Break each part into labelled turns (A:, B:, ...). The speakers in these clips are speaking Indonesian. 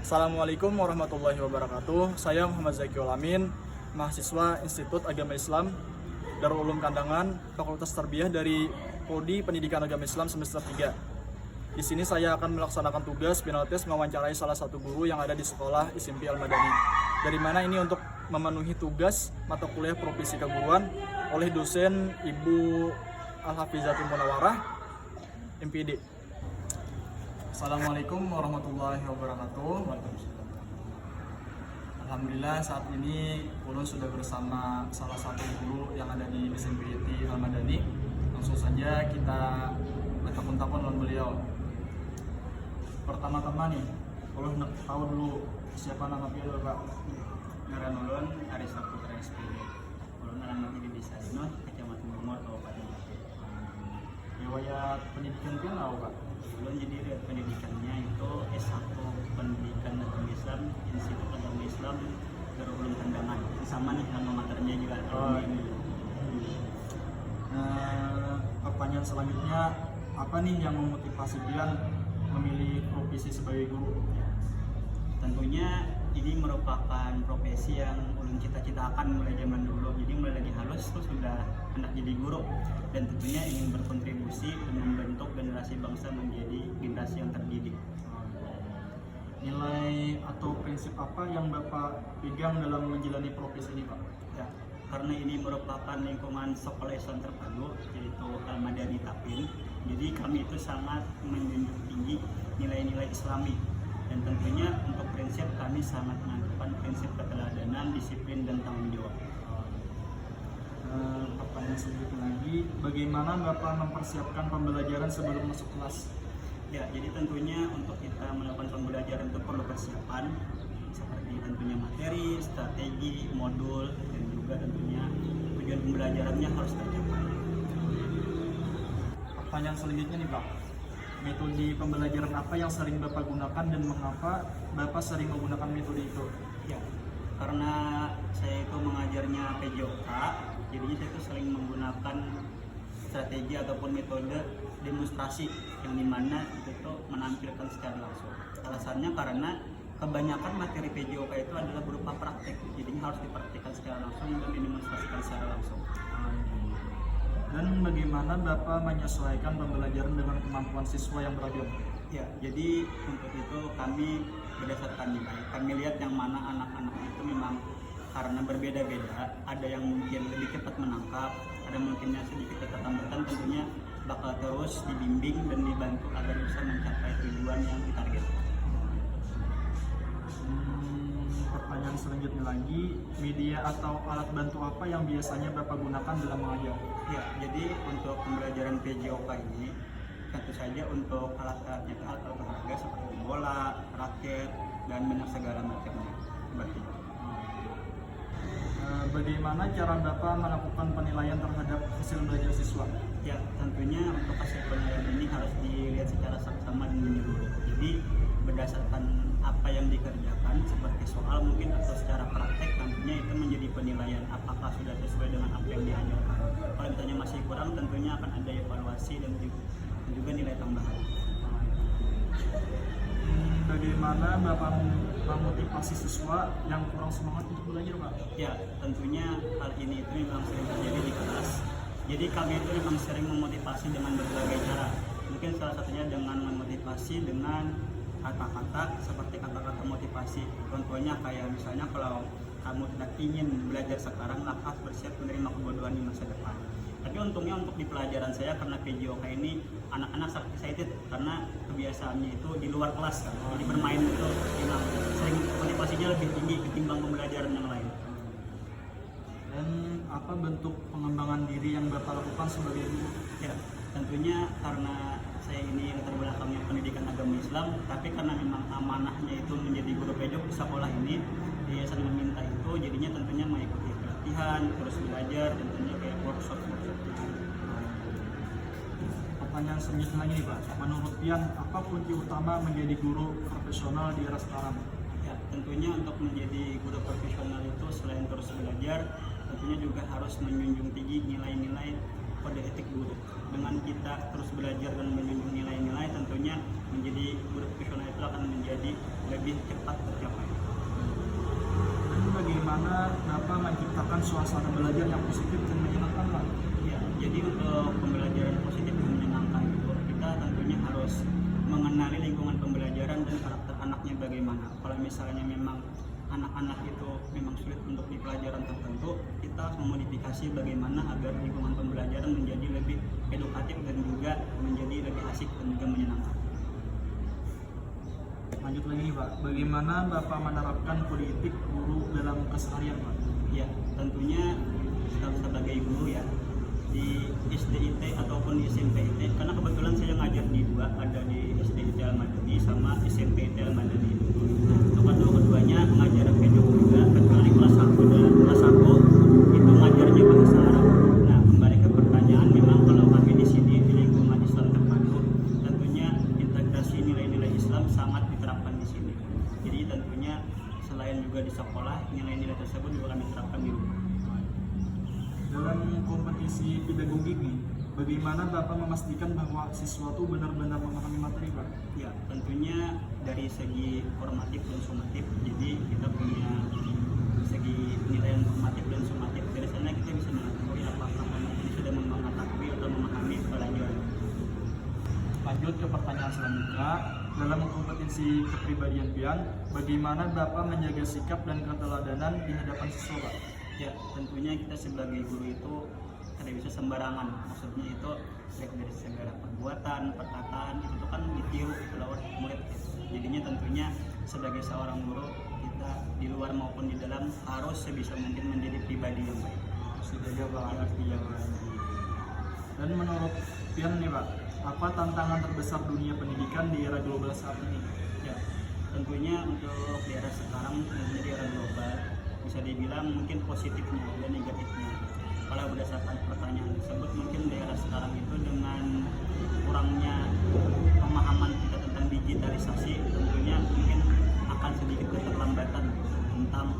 A: Assalamualaikum warahmatullahi wabarakatuh. Saya Muhammad Zakiul Amin, mahasiswa Institut Agama Islam Darul Ulum Kandangan, Fakultas Tarbiyah dari Prodi Pendidikan Agama Islam semester 3. Di sini saya akan melaksanakan tugas final tes mewawancarai salah satu guru yang ada di sekolah SMP Al-Madani. Dari mana ini untuk memenuhi tugas mata kuliah Profesi Keguruan oleh dosen Ibu Al-Hafizatul Munawwarah, MPD. Assalamualaikum warahmatullahi wabarakatuh. Alhamdulillah saat ini ulun sudah bersama salah satu guru yang ada di SMPT Al-Madani. Langsung saja kita bertakun-takun lawan beliau. Pertama-tama nih, ulun nak tahu dulu siapa nama beliau, Pak.
B: Ngaran ulun Aris Saputra SPD. Ulun alamat di Desa Dinot, Kecamatan Bungor, Kabupaten Batu.
A: Riwayat pendidikan dia tahu, Pak.
B: Ulun jadi riwayat pendidikannya itu S1 Pendidikan Agama Islam, Institut Agama Islam Darul Ulum Kandangan. Sama nih nama materinya juga.
A: Ini. Pertanyaan selanjutnya, apa nih yang memotivasi kalian memilih profesi sebagai guru?
B: Tentunya ini merupakan profesi yang ulun cita-citakan mulai zaman dulu. Jadi mulai lagi halus terus sudah hendak jadi guru, dan tentunya ingin berkontribusi dan membentuk generasi bangsa menjadi generasi yang terdidik.
A: Nilai atau prinsip apa yang Bapak pegang dalam menjalani profesi ini, Pak?
B: Ya, karena ini merupakan lingkungan sekolah Islam terpadu yaitu Al-Madani Tapin. Jadi kami itu sangat menjunjung tinggi nilai-nilai Islami, dan tentunya untuk prinsip kami sangat menanamkan prinsip keteladanan, disiplin, dan tanggung jawab.
A: Pertanyaan selanjutnya lagi, bagaimana Bapak mempersiapkan pembelajaran sebelum masuk kelas?
B: Ya, jadi tentunya untuk kita melakukan pembelajaran itu perlu persiapan seperti tentunya materi, strategi, modul, dan juga tentunya tujuan pembelajarannya harus tercapai.
A: Pertanyaan selanjutnya nih, Pak, metode pembelajaran apa yang sering Bapak gunakan dan mengapa Bapak sering menggunakan metode itu?
B: Ya, karena saya itu mengajarnya PJOK, jadinya saya itu sering menggunakan strategi ataupun metode demonstrasi yang dimana itu tuh menampilkan secara langsung. Alasannya karena kebanyakan materi PJOK itu adalah berupa praktek, jadinya harus dipraktikkan secara langsung dan didemonstrasikan secara langsung.
A: Dan bagaimana Bapak menyesuaikan pembelajaran dengan kemampuan siswa yang beragam?
B: Ya, jadi untuk itu kami berdasarkan nilai, kami lihat yang mana anak-anak itu memang karena berbeda-beda, ada yang mungkin lebih cepat menangkap, ada mungkin yang sedikit keterlambatan, tentunya bakal terus dibimbing dan dibantu agar bisa mencapai tujuan yang ditargetkan.
A: Pertanyaan selanjutnya lagi, media atau alat bantu apa yang biasanya Bapak gunakan dalam mengajar?
B: Ya, jadi untuk pembelajaran PJOK ini tentu saja untuk alat-alatnya itu alat olahraga seperti bola, raket, dan banyak segala macamnya. Seperti itu.
A: Bagaimana cara Bapak melakukan penilaian terhadap hasil belajar siswa?
B: Ya, tentunya untuk hasil penilaian ini harus dilihat secara saksama dan menyeluruh. Jadi berdasarkan apa yang dikerjakan seperti soal mungkin atau secara praktek, tentunya itu menjadi penilaian apakah sudah sesuai dengan apa yang diajarkan. Kalau misalnya masih kurang, tentunya akan ada evaluasi dan juga nilai tambahan.
A: Bagaimana Bapak memotivasi siswa yang kurang semangat untuk belajar, Pak?
B: Ya, tentunya hal ini itu memang sering terjadi di kelas. Jadi kami itu memang sering memotivasi dengan berbagai cara. Mungkin salah satunya dengan memotivasi dengan kata-kata seperti kata-kata motivasi. Contohnya kayak misalnya kalau kamu tidak ingin belajar sekarang, maka bersiap menerima kebodohan di masa depan. Tapi untungnya untuk di pelajaran saya, karena PJOK ini anak-anak sangat excited karena kebiasaannya itu di luar kelas kan. Jadi bermain itu memang sering motivasinya lebih tinggi ketimbang pembelajaran yang lain.
A: Dan apa bentuk pengembangan diri yang Bapak lakukan sebagai guru?
B: Ya, tentunya karena saya ini latar belakangnya pendidikan agama Islam, tapi karena memang amanahnya itu menjadi guru PJOK di sekolah ini, yayasan meminta itu, jadinya tentunya mengikuti pelatihan, terus belajar, dan tentunya kayak workshop.
A: Pertanyaan selanjutnya lagi nih, Pak, menurut Pian, apa kunci utama menjadi guru profesional di era sekarang?
B: Ya, tentunya untuk menjadi guru profesional itu selain terus belajar, tentunya juga harus menjunjung tinggi nilai-nilai kode etik guru. Dengan kita terus belajar dan menjunjung nilai-nilai, tentunya menjadi guru profesional itu akan menjadi menjadi lebih cepat tercapai.
A: Jadi bagaimana Bapak menciptakan suasana belajar yang positif dan menyenangkan Pak?
B: Ya, jadi untuk pembelajaran positif dan menyenangkan itu kita tentunya harus mengenali lingkungan pembelajaran dan karakter anaknya bagaimana. Kalau misalnya memang anak-anak itu memang sulit untuk di pelajaran tertentu, kita harus memodifikasi bagaimana agar lingkungan pembelajaran menjadi lebih edukatif dan juga menjadi lebih asik dan juga menyenangkan.
A: Lanjut lagi nih Pak, bagaimana Bapak menerapkan kode etik guru dalam keseharian Pak?
B: Ya, tentunya kita sebagai guru ya di SDIT ataupun di SMPIT, karena kebetulan saya ngajar di dua, ada di SDIT Al-Madani sama SMPIT Al-Madani. Nah, untuk kedua-duanya mengajar penyok juga, kecuali kelas 1 dan kelas 1 itu ngajarnya bahasa Arab. Nah, kembali ke pertanyaan, memang kalau kami di sini di lingkungan Islam terpadu, tentunya integrasi nilai-nilai Islam sangat diterapkan di sini. Jadi tentunya selain juga di sekolah, nilai-nilai tersebut juga kami terapkan di rumah.
A: Dalam kompetisi pedagogik nih, bagaimana Bapak memastikan bahwa siswa itu benar-benar memahami materi Pak?
B: Ya, tentunya dari segi formatif dan sumatif. Jadi kita punya segi nilai formatif dan sumatif. Dari sana kita bisa mengetahui apakah anak ini sudah mengetahui atau memahami pelajaran.
A: Lanjut ke pertanyaan selanjutnya, dalam kompetisi kepribadian pian, bagaimana Bapak menjaga sikap dan keteladanan di hadapan siswa Pak?
B: Ya, tentunya kita sebagai guru itu tidak bisa sembarangan. Maksudnya itu baik dari segala perbuatan, perkataan itu tuh kan ditiru lewat murid. Jadinya tentunya sebagai seorang guru kita di luar maupun di dalam harus sebisa mungkin menjadi pribadi yang baik.
A: Sudah jawab.
B: Ya,
A: Dan menurut pian nih Pak, apa tantangan terbesar dunia pendidikan di era global saat ini?
B: ya, tentunya untuk di era sekarang, di era global, bisa dibilang mungkin positifnya dan negatifnya. Kalau berdasarkan pertanyaan tersebut, mungkin di era sekarang itu dengan kurangnya pemahaman kita tentang digitalisasi, tentunya mungkin akan sedikit keterlambatan tentang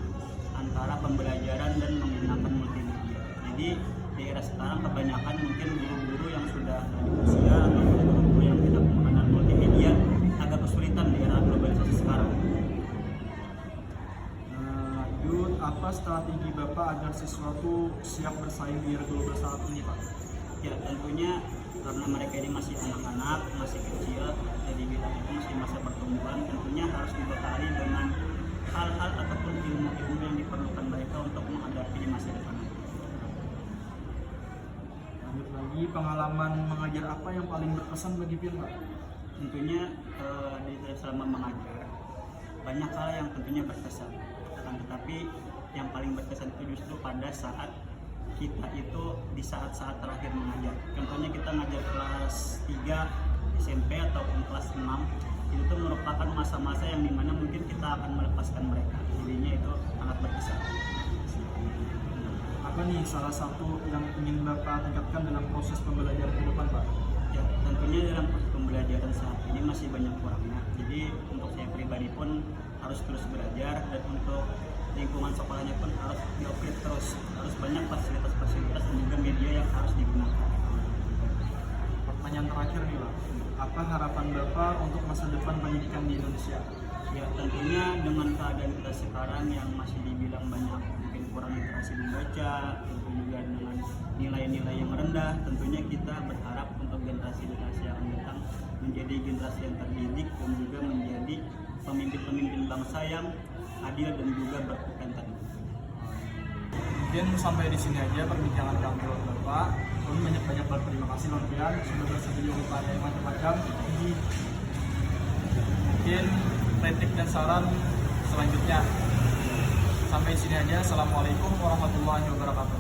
B: antara pembelajaran dan menggunakan multimedia. Jadi di era sekarang kebanyakan mungkin guru-guru yang sudah usia atau guru-guru yang tidak mengenal multimedia agak kesulitan di era globalisasi sekarang.
A: Lanjut, apa strategi Bapak agar siswa itu siap bersaing di era global saat ini Pak?
B: Ya, tentunya karena mereka ini masih anak-anak, masih kecil, jadi bilang itu masih masa pertumbuhan, tentunya harus dibekali dengan hal-hal ataupun ilmu-ilmu yang diperlukan mereka untuk menghadapi di masa depan.
A: Lanjut lagi, pengalaman mengajar apa yang paling berkesan bagi pian Pak?
B: Tentunya selama mengajar banyak hal yang tentunya berkesan, tetapi yang paling berkesan itu justru pada saat kita itu di saat-saat terakhir mengajar. Contohnya kita ngajar kelas 3 SMP ataupun kelas 6, itu tuh merupakan masa-masa yang dimana mungkin kita akan melepaskan mereka. Jadinya itu sangat berkesan.
A: Apa nih salah satu yang ingin Bapak tingkatkan dalam proses pembelajaran ke depan Pak?
B: Ya, tentunya dalam proses pembelajaran saat ini masih banyak kurangnya. Jadi untuk saya pribadi pun harus terus belajar, dan untuk lingkungan sekolahnya pun harus di-upgrade terus. Harus banyak fasilitas-fasilitas dan juga media yang harus digunakan.
A: Pertanyaan terakhir nih Pak, apa harapan Bapak untuk masa depan pendidikan di Indonesia?
B: Ya, tentunya dengan keadaan kita sekarang yang masih dibilang banyak mungkin kurang literasi membaca, tentu juga dengan nilai-nilai yang rendah, tentunya kita berharap untuk generasi-generasi yang akan datang menjadi generasi yang terdidik dan juga menjadi pemimpin-pemimpin bangsa yang adil dan juga berkompetensi.
A: Mungkin sampai di sini aja perbincangan kami buat Bapak. Kami banyak berterima kasih Lord Pian sudah bersedia bertanya macam-macam. Mungkin kritik dan saran selanjutnya. Sampai di sini aja. Assalamualaikum warahmatullahi wabarakatuh.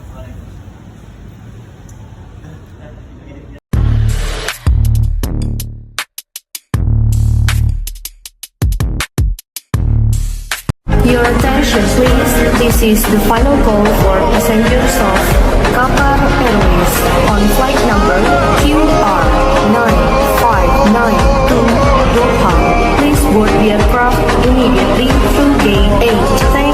C: Your attention please, this is the final call for passengers of Qatar Airways on flight number QR9592 Doha. Please board the aircraft immediately through gate 8.